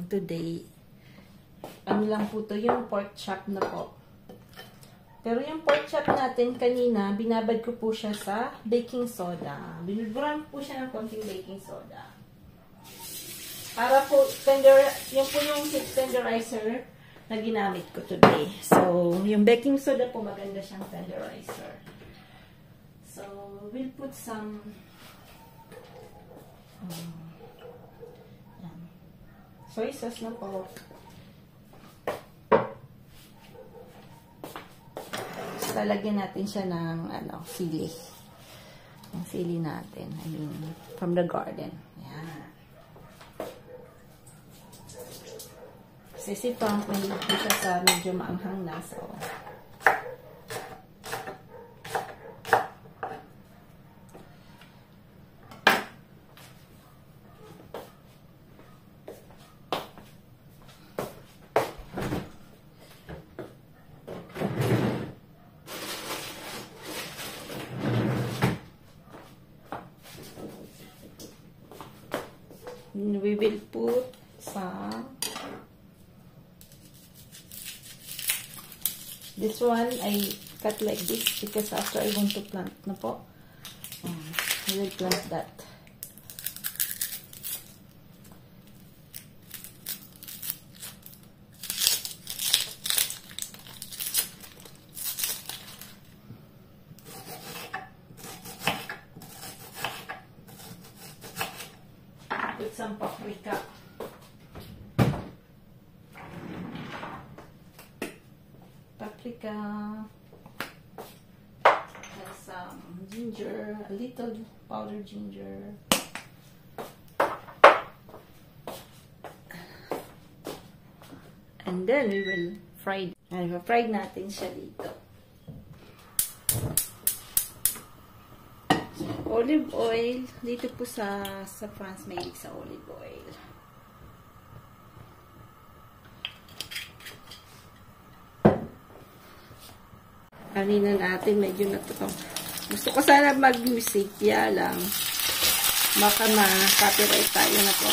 today. Ano lang po to, yung pork chop na po. Pero yung pork chop natin kanina, binabad ko po siya sa baking soda. Binulburan po siya ng konting baking soda. Para po, yung po yung tenderizer na ginamit ko today. So, yung baking soda po, maganda siyang tenderizer. So, we'll put some soy sauce na po. Lalagyan natin siya ng sili. Yung sili natin. I mean, from the garden. Yan. Kasi si Frank, may siya sa medyo maanghang na. So, we will put some. This one I cut like this because after I want to plant na po. I will plant that. Put some paprika. Paprika. And some ginger, a little powdered ginger. And then we will fry. Fry natin siya dito. Olive oil. Dito po sa France, mahilig sa olive oil. Kanina natin, medyo natutong. Gusto ko sana mag-music. Kaya lang, baka ma-copyright tayo na po.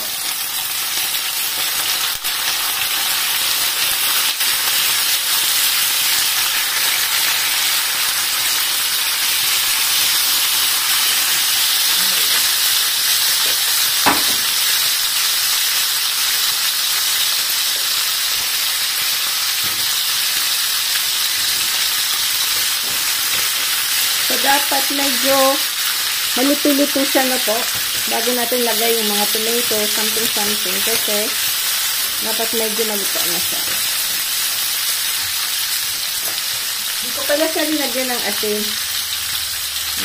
Dapat medyo maluto-luto siya na po bago natin lagay yung mga tomato, something kasi dapat medyo maluto na siya. Hindi ko pala siya linagyan ng asin.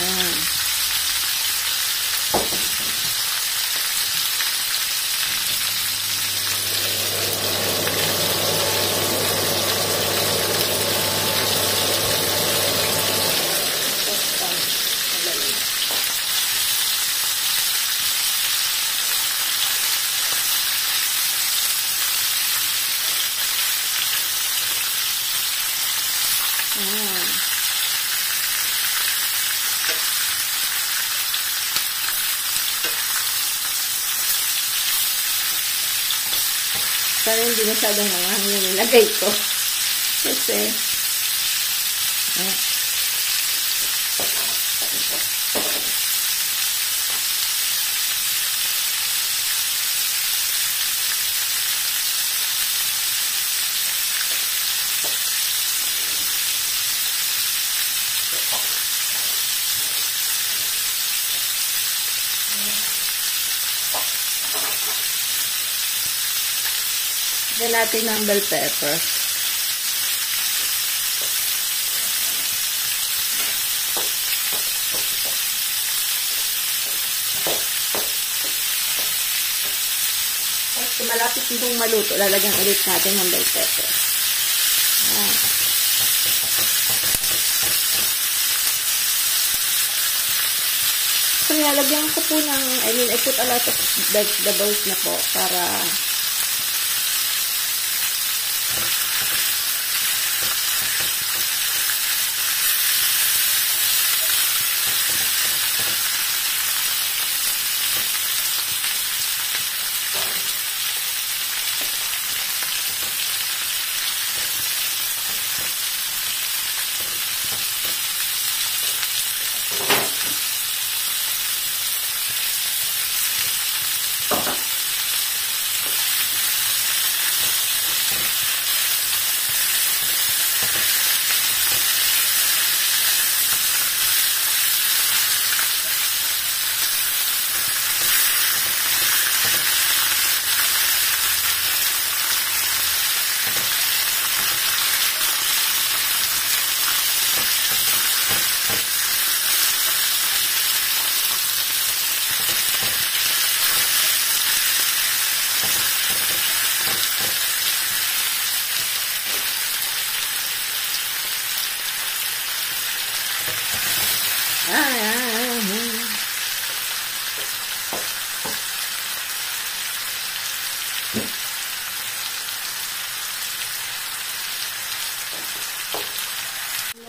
Yan. Sana hindi masyadong mangahang yung nilagay ko. Kasi, lagyan natin ng bell pepper. At malapit itong maluto, lalagyan ulit natin ng bell pepper. So, nilagyan ko po ng, I put a lot of vegetables na po para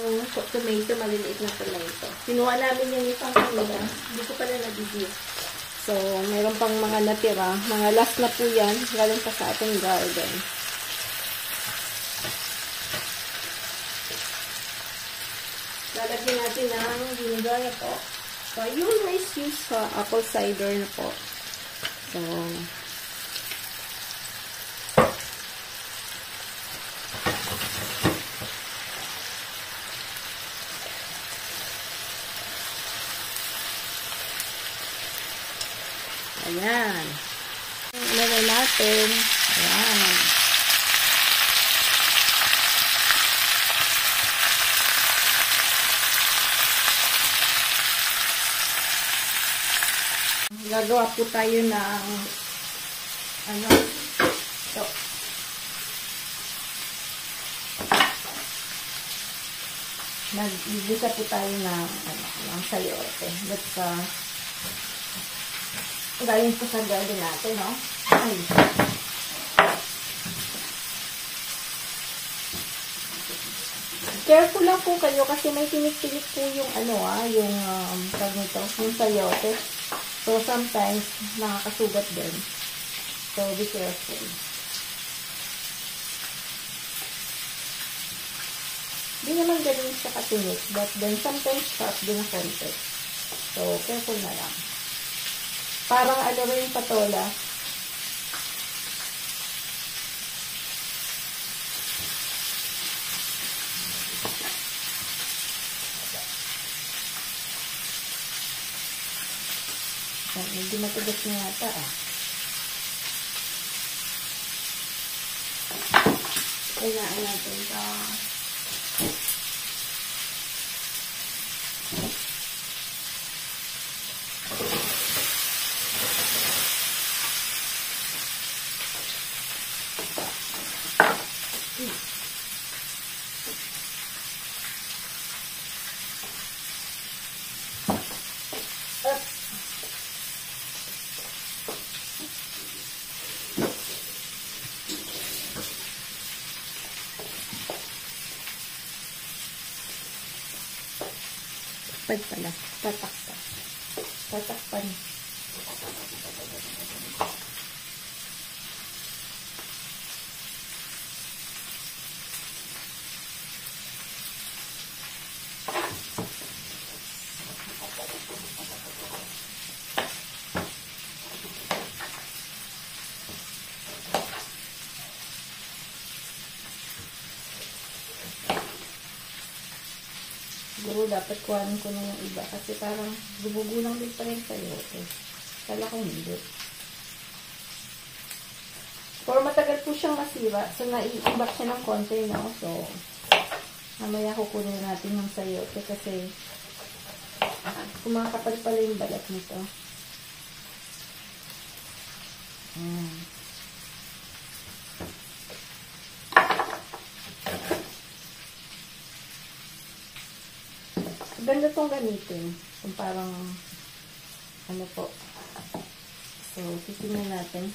Yung tomato, maliliit na tomato. Kinuha namin yung isang kanila. Hindi ko pala nabigyan. So, mayroon pang mga natira. Mga last na po yan. Galing pa sa ating garden. Lalagyan natin ng vinegar na po. So, you always use apple cider na po. So, ayan. Ilagay natin. Ayan. Gagawa po tayo ng ano ito. Nag-igisa po tayo ng sayote. That's galing po sa garden natin, no? Ay. Careful lang po kayo kasi may tinik-tinik po yung yung yung sayote. So, sometimes, nakakasugat din. So, be careful. Di naman ganun siya katinik, but then sometimes sharp din na konti. So, careful na lang. Parang rin yung patola. Medyo matigas na yata Kailangan natin ito. Pala. Tatakpan. Siguro dapat kuhanin ko na yung iba kasi parang gugugulang din pa rin sa'yo. Kala ko hindi. Or matagal po siyang masira. So, naiibak siya ng konti, no? So, mamaya kukunin natin yung sayote kasi kumakapal pala yung balat nito. Ganda itong gamitin. Kung parang po. So, titingnan natin.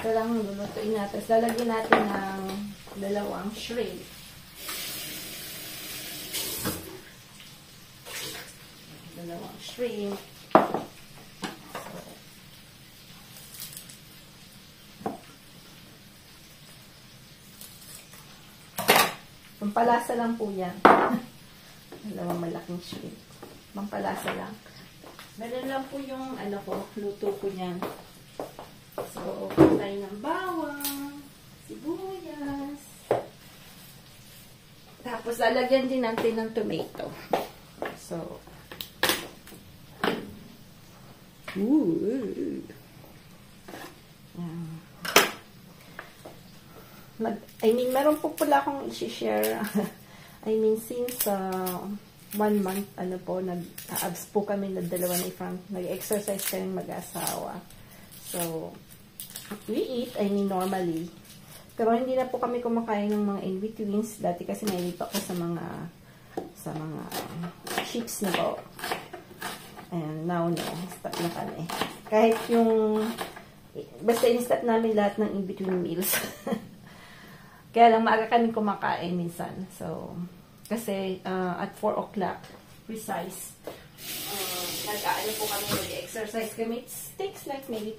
Ito lang lulutuin natin. Lalagyan natin ng dalawang shrimp. Dalawang shrimp. Pampalasa lang po yan. Dalawang malaking shrimp. Pampalasa lang. Ganun lang po yung luto ko niyan. So, patay ng bawang, sibuyas. Tapos, lalagyan din natin ng tomato. So, Ooh. Meron po pala akong i-share. Since 1 month, nag-abs po kami na dalawa ni Frank. Nag-exercise kami mag-asawa. So, we eat, normally. Pero hindi na po kami kumakain ng mga in-betweens. Dati kasi nainip ako sa mga chips na po. And now, no. Stop na kami. Kahit basta in-stop namin lahat ng in-between meals. Kaya lang maaga kami kumakain minsan. So, kasi at 4 o'clock, precise, nag-aano po kami, nag-exercise kami. It takes like maybe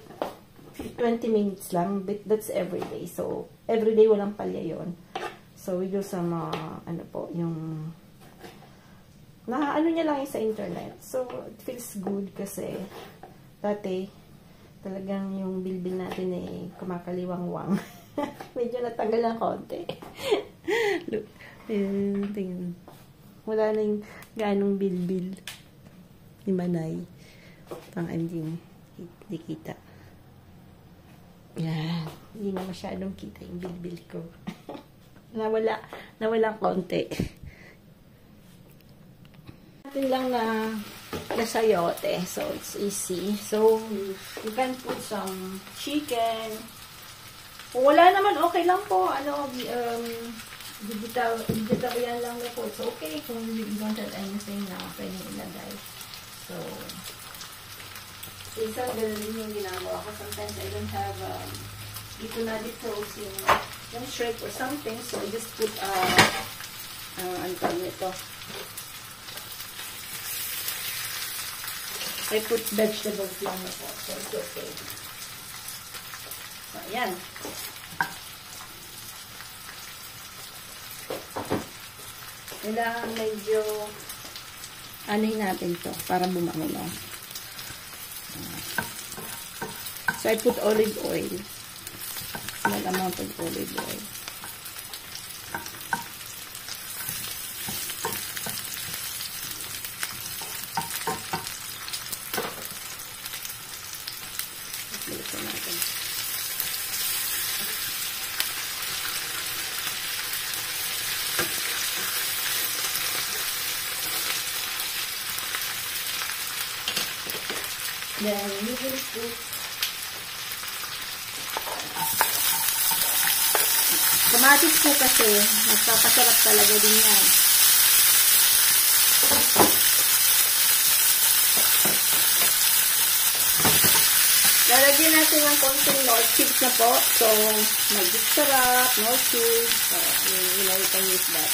20 minutes lang, but that's every day. So, every day walang palya yun. So, we do some, niya lang yung sa internet. So, it feels good kasi, dati, talagang yung bilbil natin kumakaliwang-wang. Medyo natanggal ng konti. Look, tingnan. Wala na yung ganong bilbil ni Manay. Pang hindi kita. Yan. Hindi na masyadong kita yung bilbil ko. Nawalang konti. Natin lang na sayote. So, it's easy. So, you can put some chicken. Kung wala naman, okay lang po. Vegetarian lang na po. It's okay kung you don't have anything na pwedeng ilagay. So, isang ganun din yung ginagawa ko. Sometimes I don't have, di ko na defroze yung shrimp or something. So, I just put, I put vegetables lang na po. So, it's okay. So, ayan. Kailangan medyo anuhin natin to para bumangon. So, I put olive oil. Small amount of olive oil. Balikan natin. Then, we will put kamatis po kasi nagpapasarap talaga din yan. Lalagyan natin ng konting nor cubes na po. So, magic sarap, nor cubes. So, you can use that.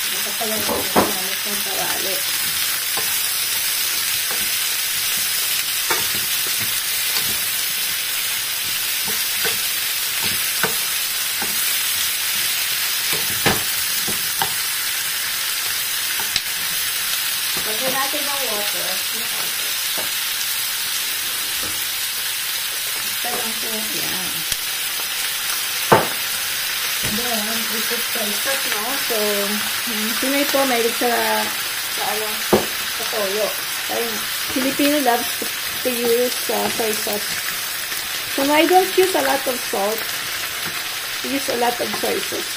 Nakapalayan ko namin ng kawali. Lagyan natin ng water. Ito lang po. Yan. Then, we put soy sauce, no? So, Pinoy po, mahilig sa toyo. Filipino loves to use soy sauce. So, I don't use a lot of salt. I use a lot of soy sauce.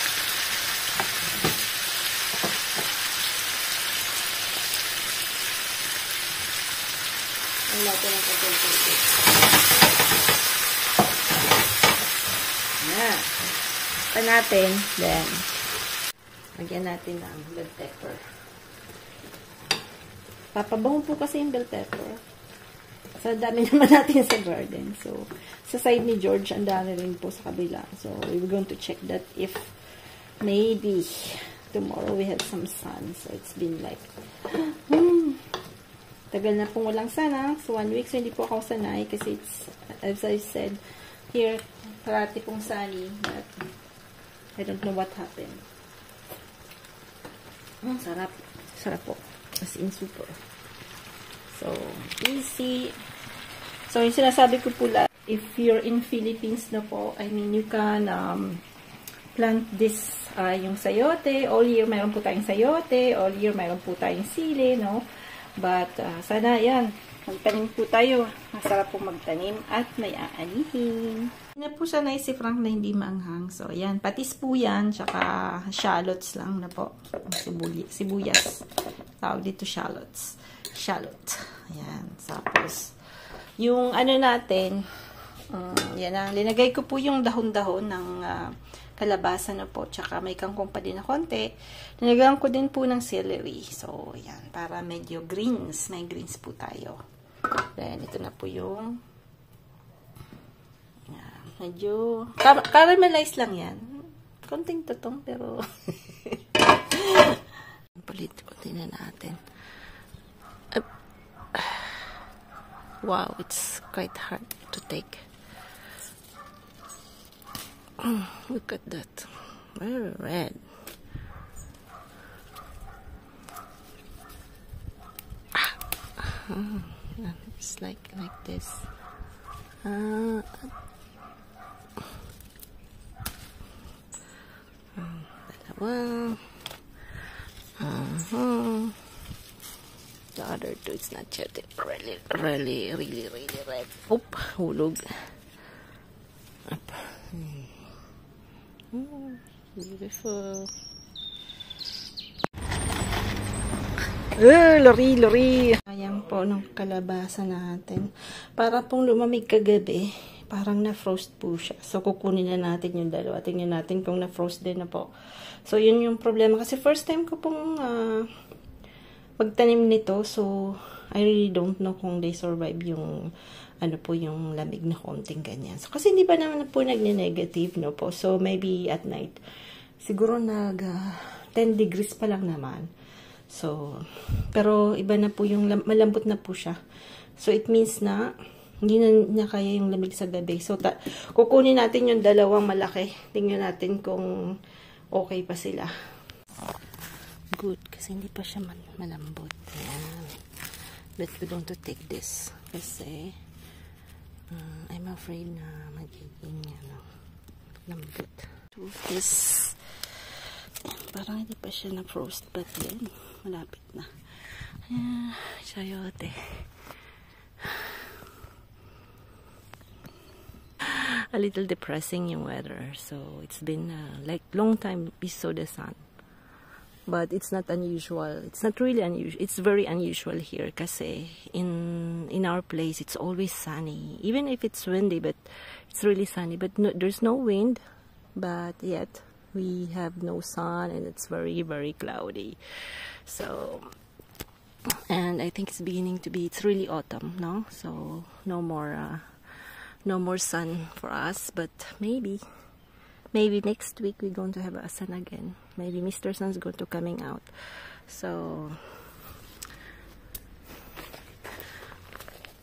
Ang natin ang pagkakas. Yan. Pa natin, then, lagyan natin ng bell pepper. Papabango po kasi yung bell pepper. So, dami naman natin sa garden. So, sa side ni George, ang dami rin po sa kabila. So, we're going to check that if maybe tomorrow we have some sun. So, it's been like, tagal na pong walang sana. So, 1 week, so hindi po ako sanay kasi it's, as I said, here, parati pong sunny, but I don't know what happened. Sarap. Sarap po. As in, super. So, easy. So, yung sinasabi ko pula, if you're in Philippines na po, I mean, you can plant this, yung sayote. All year, mayroon po tayong sayote. All year, mayroon po tayong sili, no? But, sana, yan, magtanim po tayo. Masarap po magtanim at may aanihin. Hindi na po siya naisip Frank na hindi maanghang. So, yan. Patis po yan. Tsaka shallots lang na po. Sibuyas. Tawag dito shallots. Shallot. Ayan. Tapos, yung ano natin, yan na. Linagay ko po yung dahon-dahon ng kalabasa na po. Tsaka may kangkong pa din na konti. Nilagyan ko din po ng celery. So, yan. Para medyo greens. May greens po tayo. Then, ito na po yung yan. Medyo caramelize lang yan. Konting tutong pero palit ko din natin. Wow, it's quite hard to take. Look at that. Very red. It's like this. Dalawa. The other two, it's not yet really red. Oop, hulog. Up. Beautiful. Lori. Ayan po ng kalabasa natin. Para pong lumamig kagabi, parang na-frost po siya. So, kukunin na natin yung dalawa. Tingnan natin kung na-frost din na po. So, yun yung problema. Kasi first time ko pong pagtanim nito. So, I really don't know kung they survive yung ano po, yung lamig na konting ganyan. So, kasi hindi pa naman po nagne-negative, no po. So, maybe at night, siguro 10 degrees pa lang naman. So, pero iba na po yung, malambot na po siya. So, it means na, hindi na niya kaya yung lamig sa gabi. So, kukunin natin yung dalawang malaki. Tingnan natin kung okay pa sila. Good, kasi hindi pa siya malambot. Ayan. But we don't to take this. Kasi, I'm afraid na magiging lambot. So, this, parang hindi pa siya na-frost, but yan, malapit na. Ayan, sayote. A little depressing yung weather. So, it's been like long time we saw the sun. But it's not unusual. It's not really unusual. It's very unusual here kasi in our place, it's always sunny. Even if it's windy, but it's really sunny. But no, there's no wind, but yet we have no sun and it's very, very cloudy. So, and I think it's beginning to be, it's really autumn, no? So, no more sun for us, but maybe next week we're going to have a sun again. Maybe Mr. Sun's going to coming out. So,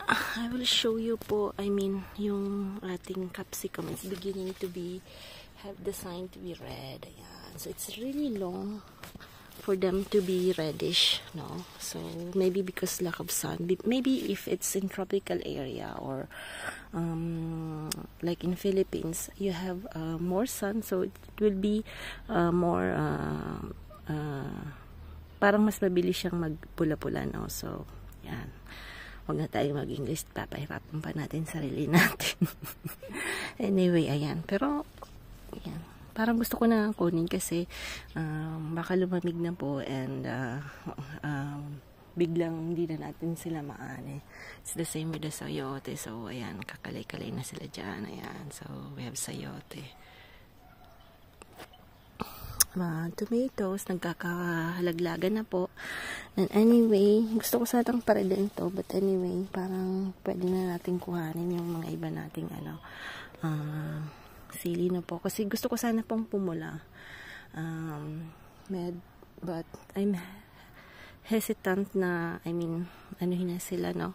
I will show you po, I mean, yung ating capsicum is beginning to have the sign to be red. Ayan. So, it's really long for them to be reddish, no? So, maybe because lack of sun. Maybe if it's in tropical area or like in Philippines, you have more sun, so it will be more parang mas mabilis siyang magpula-pula, no? So, yan. Huwag na tayong mag-English, papahirapan pa natin sarili natin. Anyway, ayan. Pero, ayan. Parang gusto ko na kunin kasi baka lumamig na po and biglang hindi na natin sila maani. It's the same with the sayote. So, ayan, kakalay-kalay na sila dyan. Ayan, so we have sayote. Tomatoes, nagkakahalaglagan na po. And anyway, gusto ko sanang paredin to, but anyway, parang pwede na natin kuhanin yung mga iba nating sili na po. Kasi gusto ko sana pong pumula. But I'm hesitant na, I mean, anuhin na sila, no?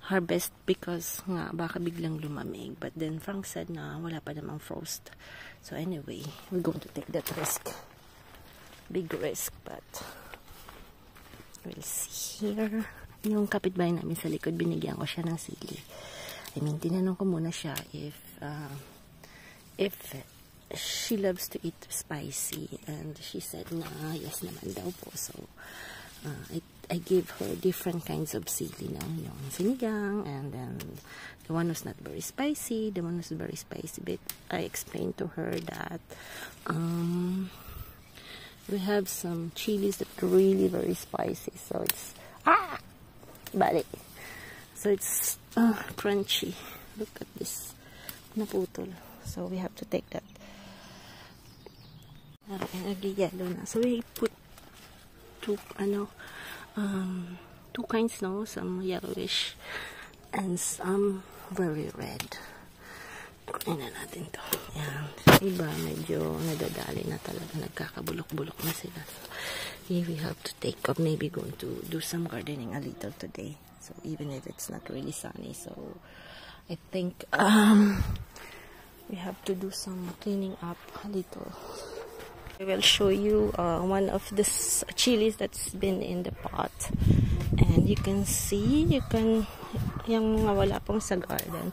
Harvest because nga, baka biglang lumamig. But then, Frank said na wala pa namang frost. So anyway, we're going to take that risk. Big risk, but We'll see here. Yung kapitbahay namin sa likod, binigyan ko siya ng sili. I mean, tinanong ko muna siya if she loves to eat spicy, and she said na yes naman daw po. So I gave her different kinds of sili now, yung sinigang, and then the one was not very spicy, the one was very spicy, but I explained to her that we have some chilies that are really very spicy, so it's bali. So it's crunchy. Look at this. Naputol. So we have to take that. Nag-yellow na. So we put two kinds, no? Some yellowish and some very red. Kunin na natin to. Yan. Iba, medyo nadadali na talaga. Nagkakabulok-bulok na sila. So here we have to take up. Maybe going to do some gardening a little today. So even if it's not really sunny. So I think we have to do some cleaning up a little. I will show you one of the chilies that's been in the pot. And you can see, yung mga wala pong sa garden,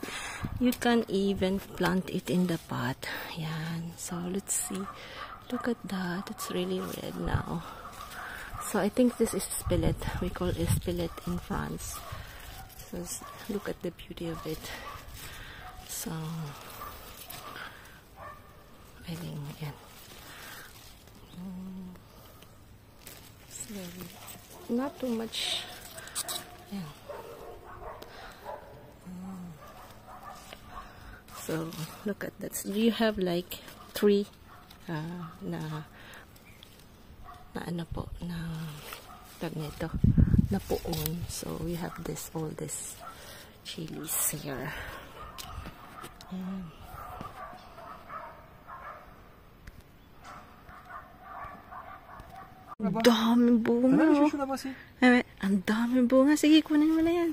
you can even plant it in the pot. Yan. So let's see. Look at that. It's really red now. So I think this is spillet. We call it spillet in France. So look at the beauty of it. So I think, yeah. So, not too much. Yeah. So look at that. Do you have like 3 na ano po, na tag nito, na puon. So we have all this chilies here. Ang daming bunga. Ang daming bunga. Sige, kunin mo na yan.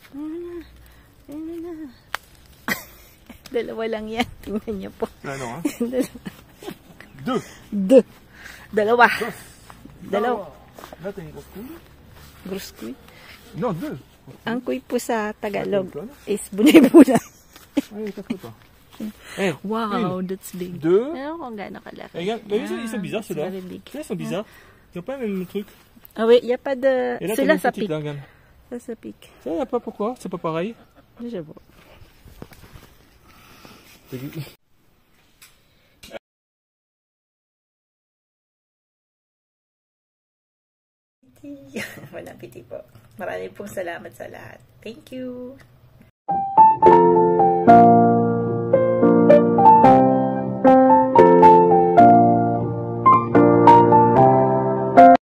Kunin na. Dalawa lang yan. Tingnan niyo po. Ano? Dalawa. Là, t'as une grosse couille? Grosse couille? Non, 2. Ang kuy po sa Tagalog is bunay-bunay. Allez, t'as pas. Wow, that's big. 2. Ano kung gaano kalaki? Regarde, ils sont bizarres ceux-là. Ils sont bizarres. Ils n'ont pas le même truc. Ah oui, il n'y a pas de... Et là, C'est t'as là, une ça petite pique. là, regarde. Ça, ça pique. Ça, il n'y a pas pourquoi. C'est pas pareil. Je vois. Walang piti po. Maraming pong salamat sa lahat. Thank you.